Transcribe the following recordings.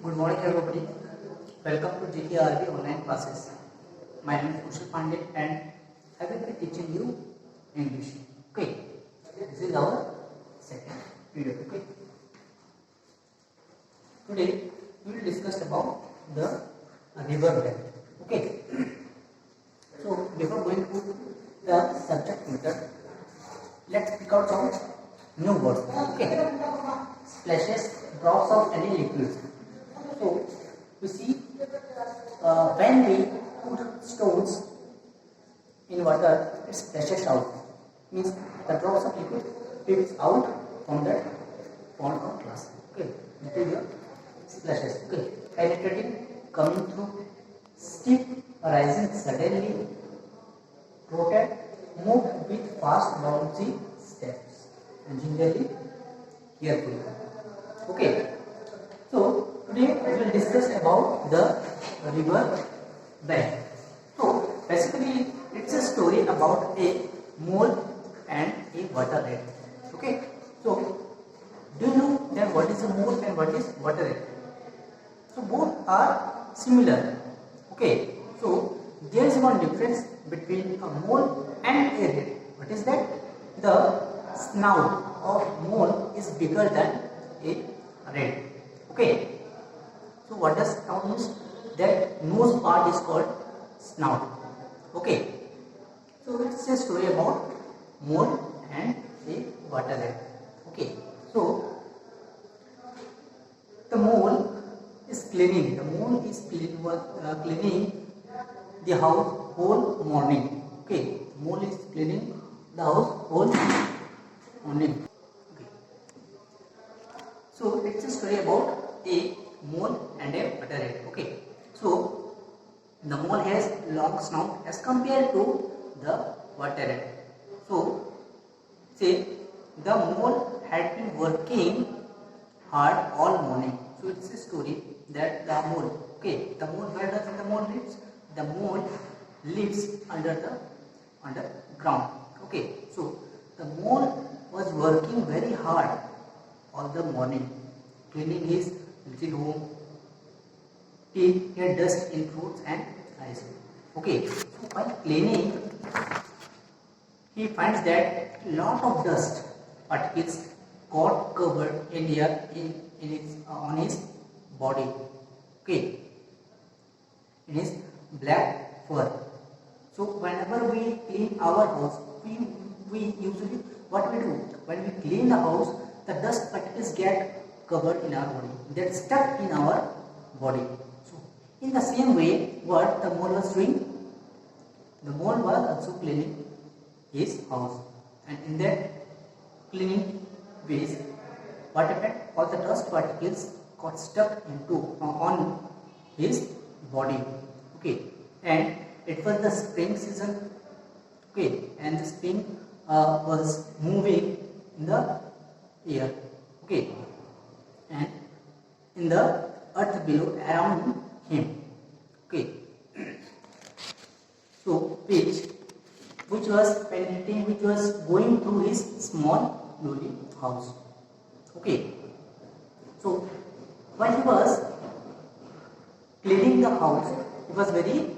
Good morning, everybody. Welcome to GKRB online classes. My name is Kushal Pandey and I will be teaching you English. Okay, this is our second video. Okay, today we will discuss about the river bed. Okay, so before going to the subject matter, let's pick out some new words. Okay, splashes, drops of any liquids. So we see when we put stones in water, it splashes out. Means the drops of liquid tips out from that pond or glass. Okay, this is your splashes. Okay, penetrating, coming through, steep, rising suddenly, rotate, move with fast bouncy steps, and gingerly, carefully. Okay. So today we will discuss about the river bed. So basically it's a story about a mole and a water rat. Okay. So do you know that what is a mole and what is water rat? So both are similar. Okay. So there is one difference between a mole and a rat. What is that? The snout of mole is bigger than a rat. Okay, so what does snout mean? That nose part is called snout. Okay, so it's a story about mole and a water rat. Okay, so the mole is cleaning. The mole is cleaning the house whole morning. Okay, mole is cleaning the house whole morning. So it's a story about a mole and a water rat. Okay. So the mole has long snout as compared to the water rat. So say the mole had been working hard all morning. So it's a story that the mole. Okay. The mole, where does the mole lives? The mole lives under ground. Okay. So the mole was working very hard all the morning, cleaning his little home till he had dust in fruits and ice. Okay, so while cleaning, he finds that lot of dust particles got covered in here on his body. Okay, in his black fur. So whenever we clean our house, we usually what we do when we clean the house, the dust particles get covered in our body, that stuck in our body. So in the same way, what the mole was doing, the mole was also cleaning his house, and in that cleaning ways, what happened? All the dust particles got stuck on his body. Okay, and it was the spring season. Okay, and the spring was moving in the air. Okay, and in the earth below around him. Okay, so which was penetrating, which was going through his small lowly house. Okay, so while he was cleaning the house, he was very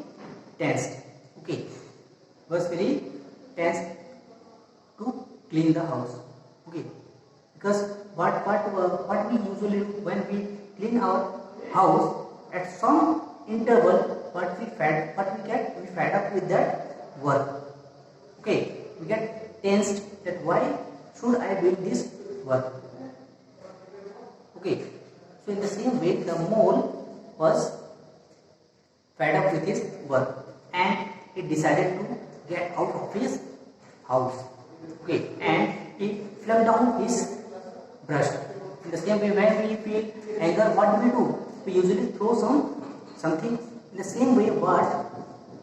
tensed. Okay, he was very tensed to clean the house. Okay, because what we usually do when we clean our house, at some interval we fed up with that work. Okay, we get tensed that why should I do this work? Okay, so in the same way the mole was fed up with his work and he decided to get out of his house. Okay, and he flung down his brush. In the same way, when we feel anger, what do? We usually throw something. In the same way, what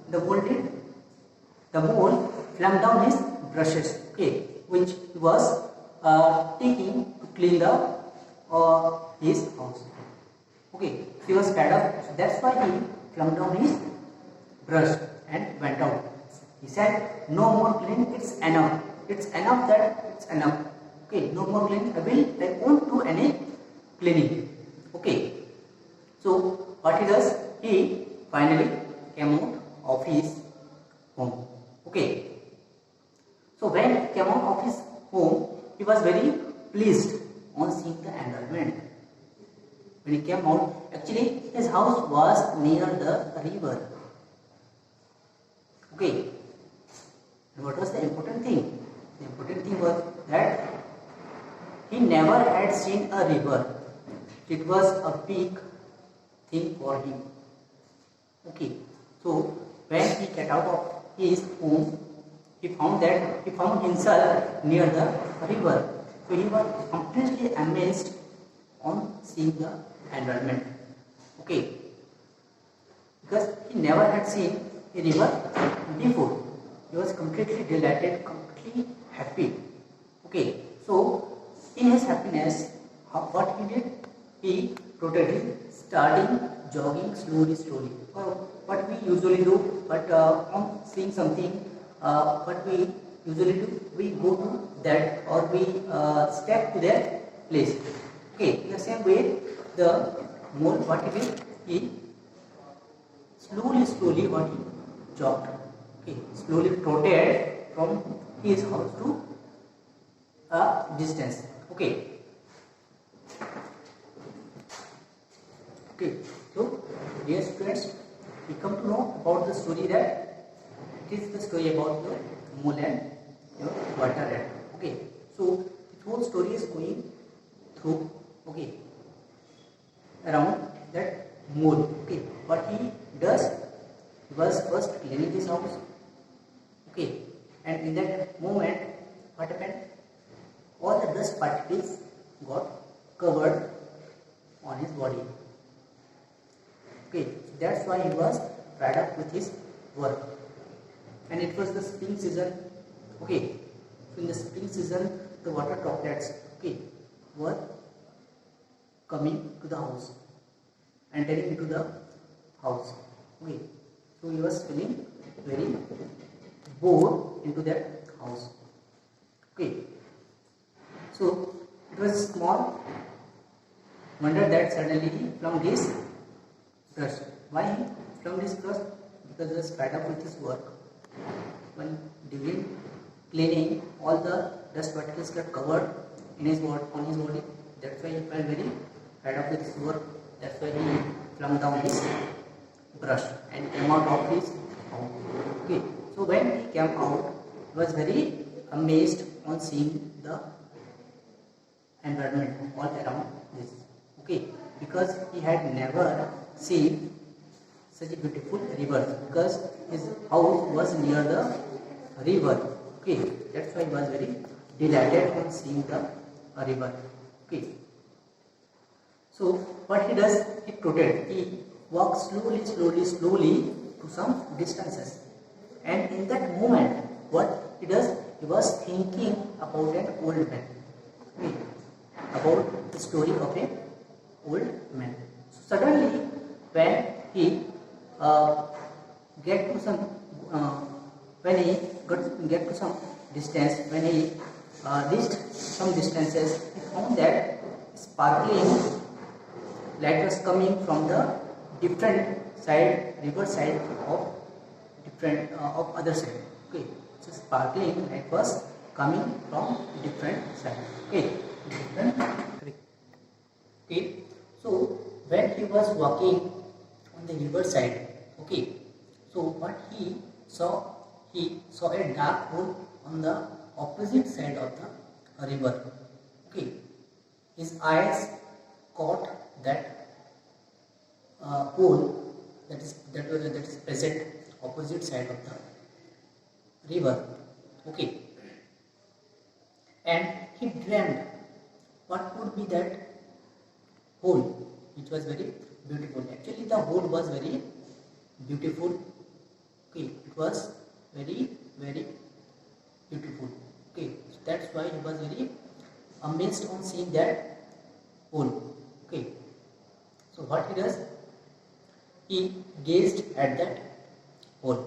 the mole did? The mole flung down his brushes, okay, which he was taking to clean his house. Okay, he was fed up, so that's why he flung down his brush and went out. He said, "No more cleaning. It's enough. It's enough. It's enough. Okay, no more cleaning. I won't do any cleaning." Okay, So what he does, he finally came out of his home. Okay, so when he came out of his home, he was very pleased on seeing the environment. When he came out, actually his house was near the river. Okay, and what was the important thing? The important thing was that he never had seen a river. It was a big thing for him. Okay, so when he got out of his home, he found himself near the river. So he was completely amazed on seeing the environment. Okay, because he never had seen a river before. He was completely delighted, completely happy. Okay, so in his happiness, what he did? He protected, starting jogging slowly. What we usually do, but on seeing something, what we usually do, we go to that, or we step to that place. Okay, in the same way, the mole, what he did, he slowly what he jogged. Okay, slowly trotted from his house to a distance. Okay. Okay, so dear students, we come to know about the story that it is the story about the mole and your water rat. Okay, so the whole story is going through, okay, around that mole. Okay, what he does, he was first cleaning his house. Okay, and in that moment, what happened? All the dust particles got covered on his body. Okay, that's why he was fed up with his work. And it was the spring season. Okay, so in the spring season, the water droplets, okay, were coming to the house, entering into the house. Okay, so he was feeling very bored into that house. Okay, so it was small wonder that suddenly from this dust. Why from this dust? Because he was fed up with his work. When during cleaning, all the dust particles got covered in his body, on his body. That's why he felt very fed up with his work. That's why he flung down his brush and came out of his house. Okay, so when he came out, he was very amazed on seeing the environment all around this. Okay, because he had never seen such a beautiful river, because his house was near the river. Okay, that's why he was very delighted on seeing the river. Okay, so what he does, he protects, he walks slowly to some distances, and in that moment, what he does, he was thinking about an old man. Okay, about the story of an old man. So suddenly, when he get to some distance, when he reached some distances, he found that sparkling light was coming from the different side, river side of different of other side. Okay, so sparkling light was coming from different side. Okay, okay. So when he was walking on the river side, okay, so what he saw a dark hole on the opposite side of the river. Okay, his eyes caught that hole that is present opposite side of the river. Okay, and he dreamed what could be that hole, which was very beautiful. Actually, the hole was very beautiful. Okay, it was very beautiful. Okay, so that's why he was very amazed on seeing that hole. Okay, so what he does, he gazed at that hole.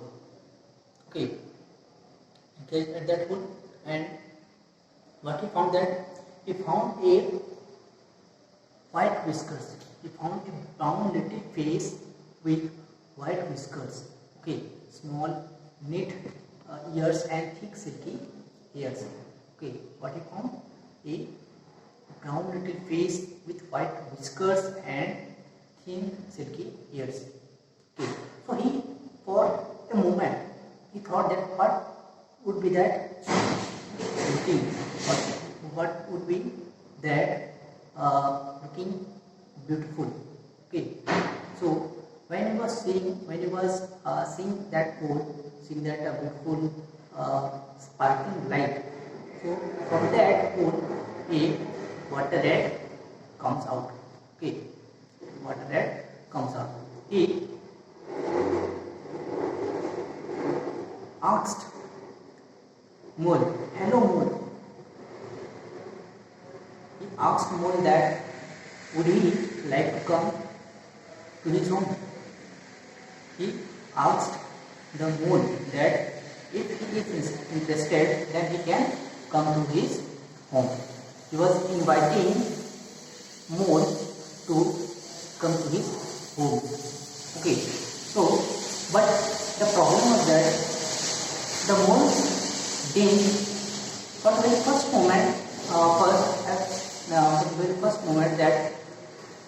Okay, he gazed at that hole, and what he found, that he found a white whiskers. he found a brown little face with white whiskers. Okay, small, neat ears and thick silky hairs. Okay, what he found? A brown little face with white whiskers and thin silky ears. Okay, so he, for a moment, he thought that what would be that looking, what would be that looking beautiful. Okay, so when he was seeing that pole, seeing that beautiful sparkling light, so from that pole a water rat comes out. Okay, water rat comes out. He asked mole, hello mole. He asked mole that would he like to come to his home. He asked the mole that if he is interested, then he can come to his home. He was inviting mole to come to his home. Okay, so but the problem was that the mole didn't, for the very first moment, that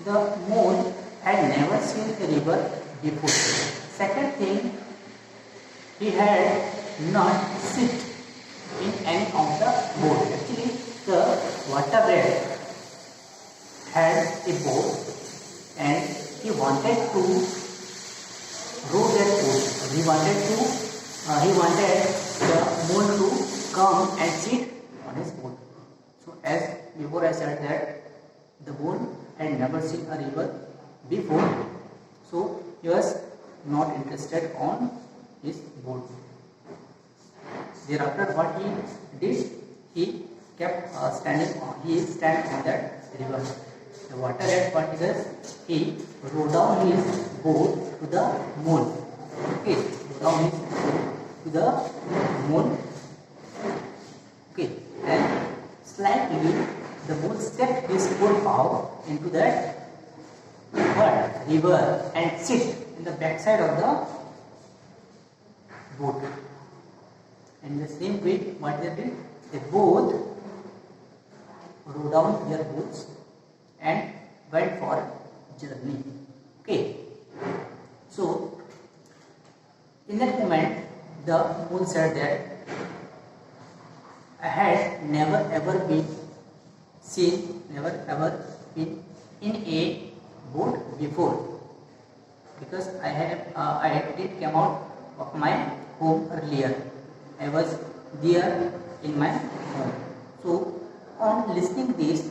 the mole had never seen a river before. Second thing, he had not sit in any of the boat. Actually, the water rat had a boat and he wanted to row that boat. He wanted the mole to come and sit on his boat. So as before I said that the mole had never seen a river before, so he was not interested on his boat. Thereafter, what he did, he kept stand on that river. The water rat, what he does, he rowed down his boat to the mole. Okay, rowed down his boat to the mole. Okay, and slightly the mole stepped his forepaw into that river and sit in the backside of the boat. And in the same way, what they did, they both rowed down their boats and went for a journey. Okay, so in that moment, the mole said that I had never ever been in a boat before, because I did come out of my home earlier. I was there in my home. So on listening this,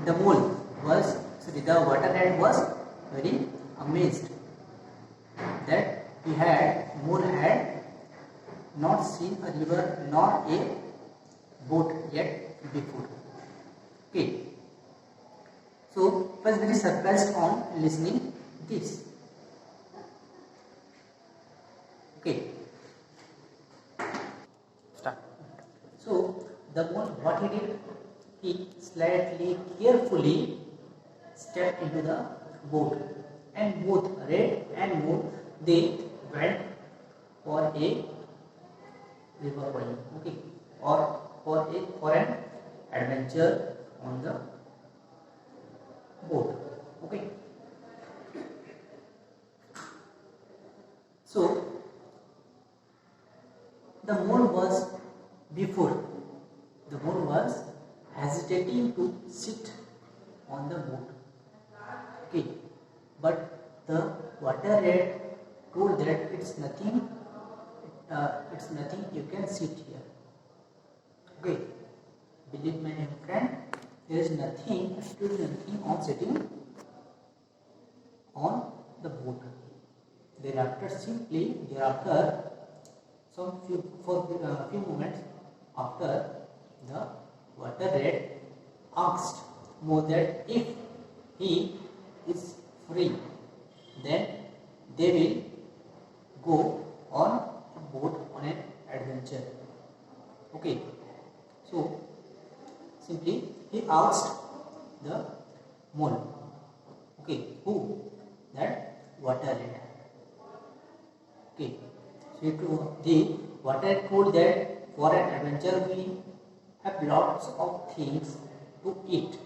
the water rat was very amazed that mole had not seen a river nor a boat yet before. Okay. So was very surprised on listening this. Okay. Start. So the mole, what he did, he slightly carefully stepped into the boat, and both rat and mole, they went for a river going. Okay, or for an adventure on the boat. Okay. So the mole was hesitating to sit on the boat. Okay, but the water rat told that it's nothing, you can sit here. Okay, believe me, my friend, there is nothing, absolutely nothing on sitting on the boat. Thereafter, few moments after, the water rat asked mole that if he is free, then they will go on a boat on an adventure. Okay, so simply he asked the mole. Okay, Who? That water rat. Okay. So the water rat told that for an adventure we have lots of things to eat.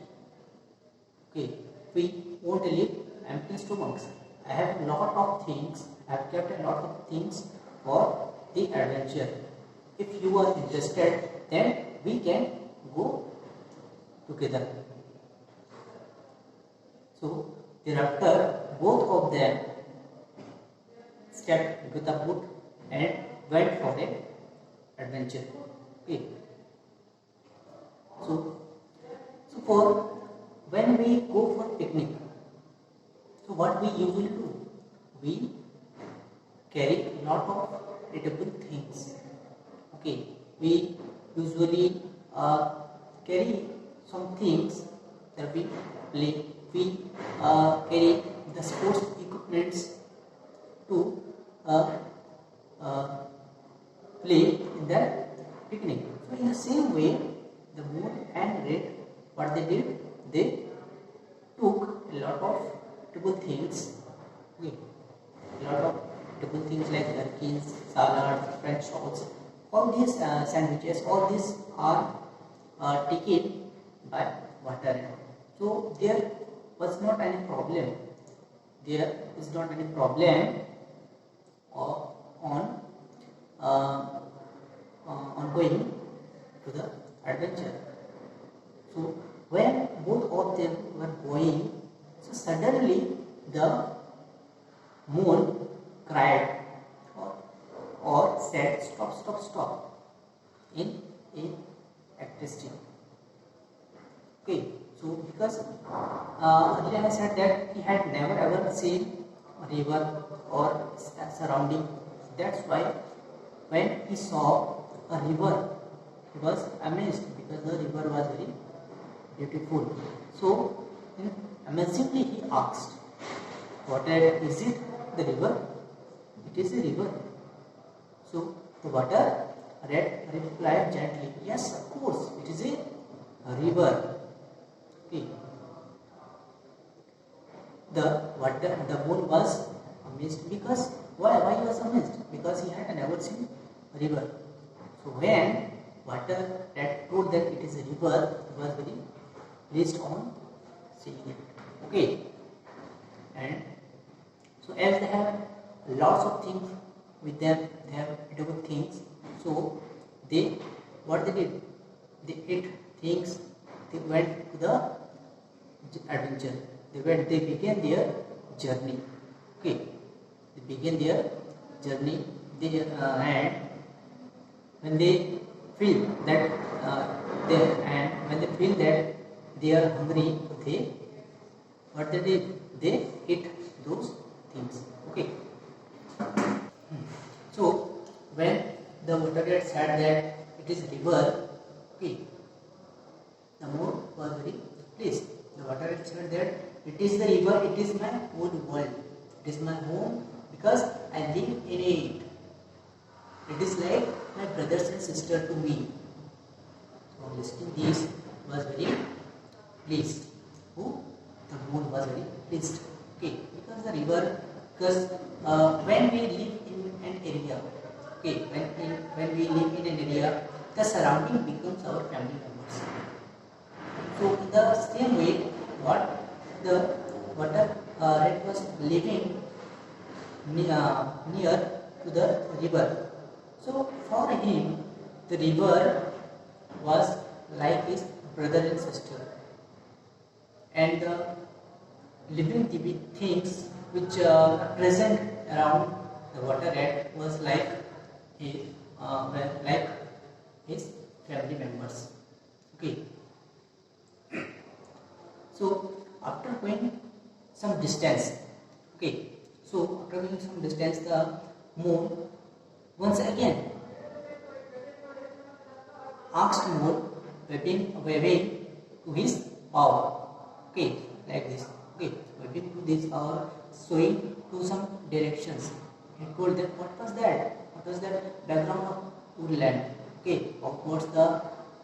Okay. We won't live empty stomachs. I have lot of things. I have kept a lot of things for the adventure. If you are interested, then we can go together. So thereafter, both of them stepped into the boat and went for an adventure. Okay. So for when we go for picnic, so what we usually do? We carry a lot of eatable things. Okay, we usually carry some things that we play. We carry the sports equipments to play in the picnic. So in the same way, the moon and red, what they did, they took a lot of eatable things. Okay, a lot of eatable things like gherkins, salads, French rolls. All these sandwiches, all these are taken by water. So there was not any problem. There is not any problem on going to the adventure. So when both of them were going, so suddenly the moon cried or said stop in electricity. Okay, so because earlier I said that he had never ever seen a river or surrounding. That's why when he saw a river, he was amazed because the river was very beautiful. So amazingly he asked, "What is it? The river? It is a river." So the water rat replied gently, "Yes, of course, it is a river." Okay. The moon was amazed because why he was amazed? Because he had never seen a river. So when water rat told that it is a river, he was very pleased on seeing it. Okay. And so as they have lots of things with them, they have eatable things. So what they did, they ate things. They went to the adventure. They began their journey. Okay, they began their journey. And when they feel that they are hungry, what they did, they eat those things. Okay. So when the water rat said that it is river, okay, the moon was very pleased. The water rat said that it is the river, it is my own world, it is my home because I live in it. It is like my brothers and sister to me. So listening this was very pleased. Who? The moon was very pleased. Okay, because the river, because when we live in an area, okay, when we live in an area, the surrounding becomes our family members. So in the same way, what the water rat was living near to the river. So for him, the river was like his brother and sister, and the living things which are present around the water rat was like his family members. Okay. So after going some distance, okay, so after going some distance, the moon once again asked moon, waving to his power. Okay, like this. Okay, waving to this power, showing to some directions. He told that what was that? What was that background of woodland? Okay, of course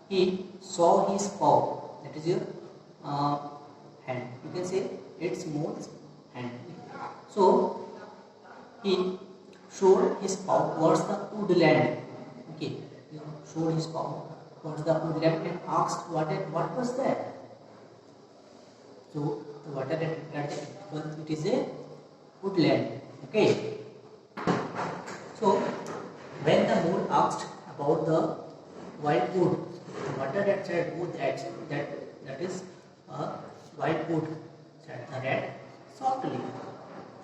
he saw his paw. That is your hand. You can say it's moon's And so he showed his paw towards the woodland. Okay, he showed his paw towards the woodland and asked what was that. So the water replied that it is a woodland. Okay. So when the mole asked about the wild wood, the water rat said, "Oh, that is a wild wood," said the rat softly.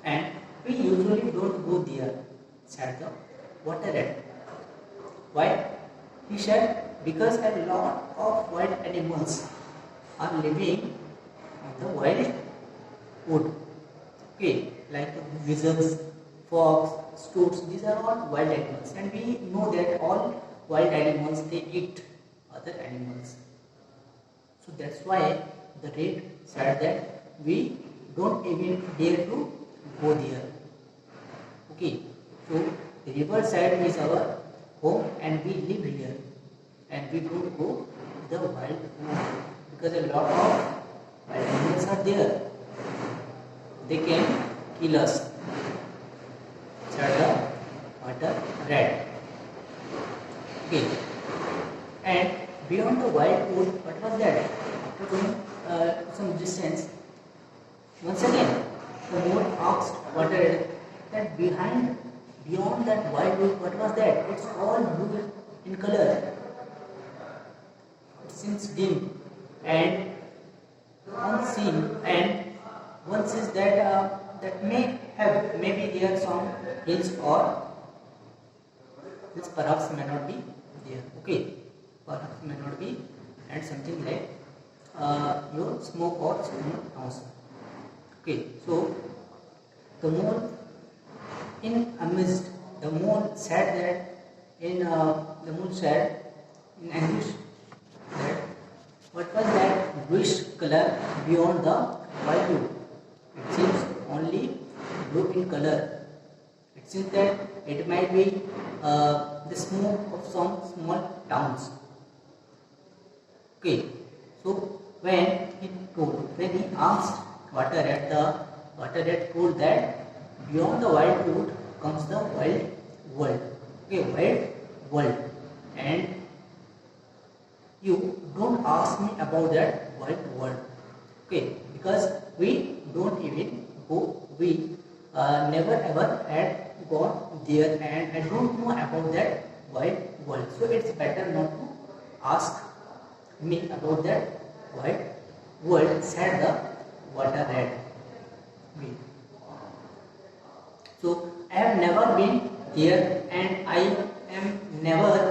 "And we usually don't go there," said the water rat. "Why?" He said, "Because a lot of wild animals are living on the wild wood. Okay, like lizards, fox, stoats, these are all wild animals, and we know that all wild animals they eat other animals. So that's why the rat said that we don't even dare to go there." Okay, so the river side is our home and we live here, and we don't go to the wild wood because a lot of wild animals are there. They can kill us, said the water rat. Okay, and beyond the wild wood, what was that? After going some distance, once again the mole asked water rat that beyond that wild wood, what was that? It's all blue in color. It seems dim and unseen, and one says that maybe there are some hills or this perhaps may not be there. Okay, perhaps may not be, and something like your smoke or smoke house. Okay, so the mole in amidst the mole said that the mole said in anguish that what was that bluish color beyond the white wood? It seems only blue in color. It seems that it might be the smoke of some small towns. Okay, so when he asked water rat told that beyond the wild wood comes the wild world. Okay, wild world, and you don't ask me about that wild world. Okay, because we don't even go, we never ever had gone there, and I don't know about that wild world. So it's better not to ask me about that wild world, said the water rat. Okay. So I have never been there, and I am never